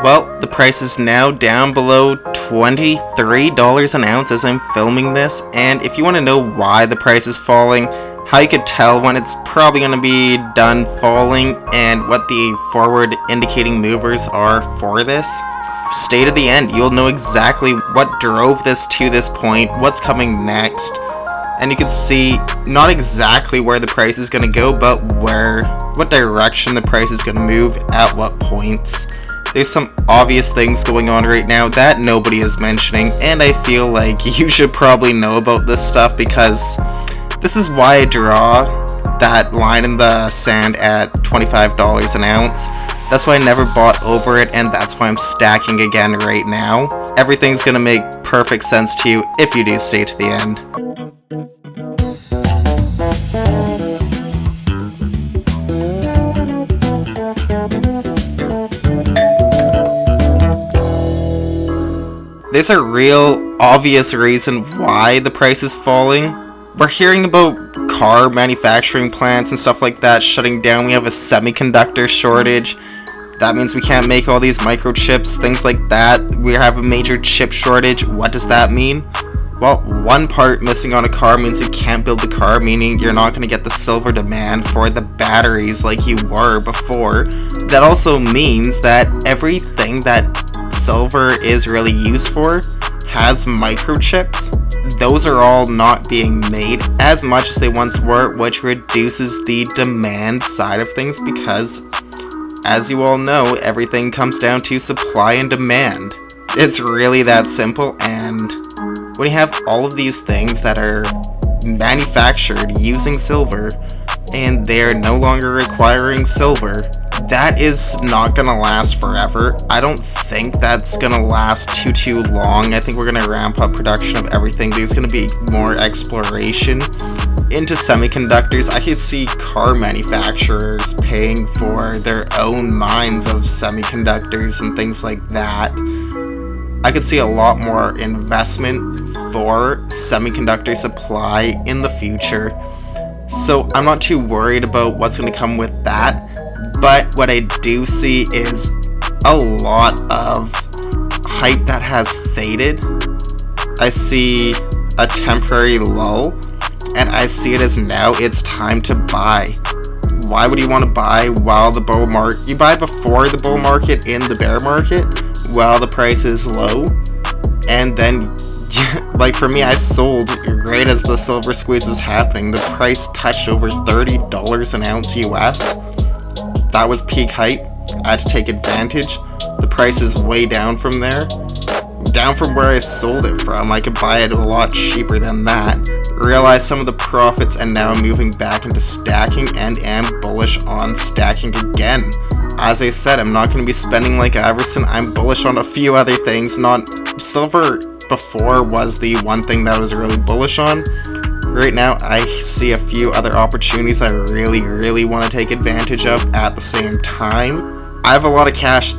Well, the price is now down below $23 an ounce as I'm filming this, and if you want to know why the price is falling, how you could tell when it's probably going to be done falling, and what the forward indicating movers are for this, stay to the end. You'll know exactly what drove this to this point, what's coming next, and you can see not exactly where the price is going to go, but what direction the price is going to move at what points. There's some obvious things going on right now that nobody is mentioning, and I feel like you should probably know about this stuff, because this is why I draw that line in the sand at $25 an ounce. That's why I never bought over it, and that's why I'm stacking again right now. Everything's gonna make perfect sense to you if you do stay to the end. There's a real obvious reason why the price is falling. We're hearing about car manufacturing plants and stuff like that shutting down. We have a semiconductor shortage. That means we can't make all these microchips, things like that. We have a major chip shortage. What does that mean? Well, one part missing on a car means you can't build the car, meaning you're not going to get the silver demand for the batteries like you were before. That also means that everything that silver is really used for has microchips. Those are all not being made as much as they once were, which reduces the demand side of things, because as you all know, everything comes down to supply and demand. It's really that simple, and when you have all of these things that are manufactured using silver and they're no longer requiring silver, that is not gonna last forever. I don't think that's gonna last too long. I think we're gonna ramp up production of everything. There's gonna be more exploration into semiconductors. I could see car manufacturers paying for their own mines of semiconductors and things like that. I could see a lot more investment for semiconductor supply in the future. So I'm not too worried about what's going to come with that. But what I do see is a lot of hype that has faded. I see a temporary lull, and I see it as now it's time to buy. Why would you want to buy while the bull market? You buy before the bull market in the bear market while the price is low, and then like for me, I sold right as the silver squeeze was happening. The price touched over $30 an ounce US. That was peak hype. I had to take advantage. The price is way down from there. Down from where I sold it from. I could buy it a lot cheaper than that. Realized some of the profits, and now I'm moving back into stacking and am bullish on stacking again. As I said, I'm not going to be spending like Iverson. I'm bullish on a few other things. Not silver before was the one thing that I was really bullish on. Right now, I see a few other opportunities I really want to take advantage of at the same time. I have a lot of cash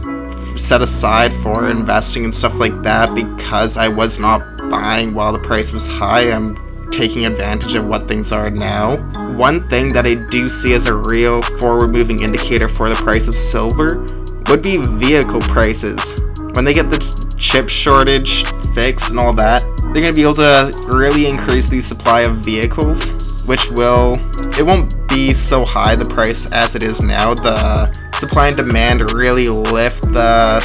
set aside for investing and stuff like that because I was not buying while the price was high. I'm taking advantage of what things are now. One thing that I do see as a real forward-moving indicator for the price of silver would be vehicle prices. When they get the chip shortage fixed and all that, they're going to be able to really increase the supply of vehicles, which it won't be so high the price as it is now. The supply and demand really lift the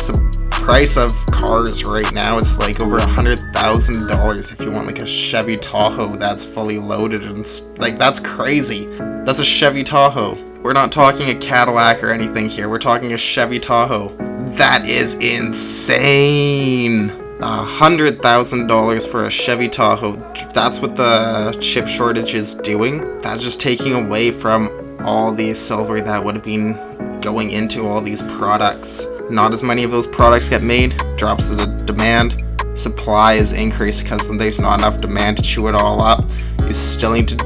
price of cars right now. It's like over $100,000 if you want like a Chevy Tahoe that's fully loaded, and like that's crazy. That's a Chevy Tahoe. We're not talking a Cadillac or anything here. We're talking a Chevy Tahoe. That is insane. $100,000 for a Chevy Tahoe. That's what the chip shortage is doing. That's just taking away from all the silver that would have been going into all these products. Not as many of those products get made, drops the demand. Supply is increased because then there's not enough demand to chew it all up. You still need to.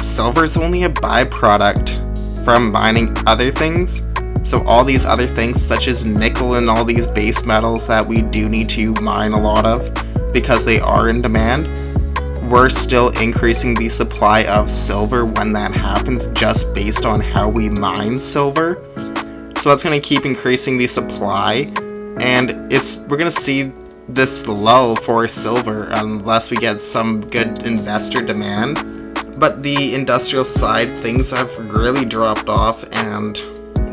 Silver is only a byproduct from mining other things. So all these other things such as nickel and all these base metals that we do need to mine a lot of because they are in demand, we're still increasing the supply of silver when that happens just based on how we mine silver. So that's going to keep increasing the supply, and we're gonna see this lull for silver unless we get some good investor demand. But the industrial side, things have really dropped off, and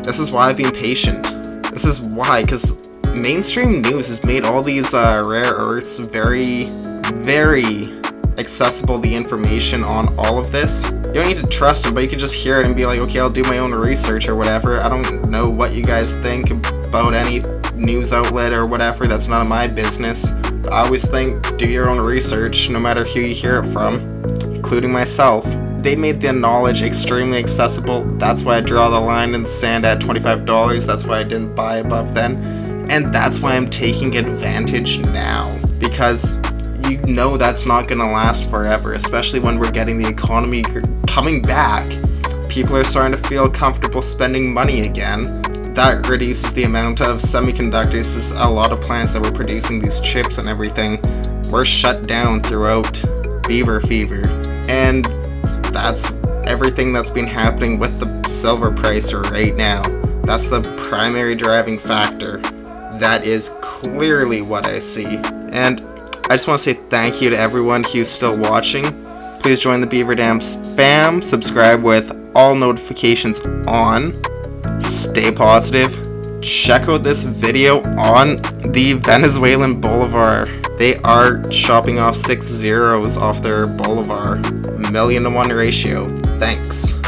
this is why I've been patient. This is why, because mainstream news has made all these rare earths very, very accessible, the information on all of this. You don't need to trust it, but you can just hear it and be like, okay, I'll do my own research or whatever. I don't know what you guys think about any news outlet or whatever. That's none of my business. I always think, do your own research, no matter who you hear it from, including myself. They made the knowledge extremely accessible. That's why I draw the line in the sand at $25. That's why I didn't buy above then. And that's why I'm taking advantage now. Because you know that's not going to last forever, especially when we're getting the economy coming back. People are starting to feel comfortable spending money again. That reduces the amount of semiconductors. There's a lot of plants that were producing these chips and everything were shut down throughout Beaver Fever. And that's everything that's been happening with the silver price right now. That's the primary driving factor. That is clearly what I see. And I just want to say thank you to everyone who's still watching. Please join the Beaver Dam spam, subscribe with all notifications on, stay positive, check out this video on the Venezuelan Bolivar. They are chopping off 6 zeros off their Bolivar, 1,000,000 to 1 ratio. Thanks.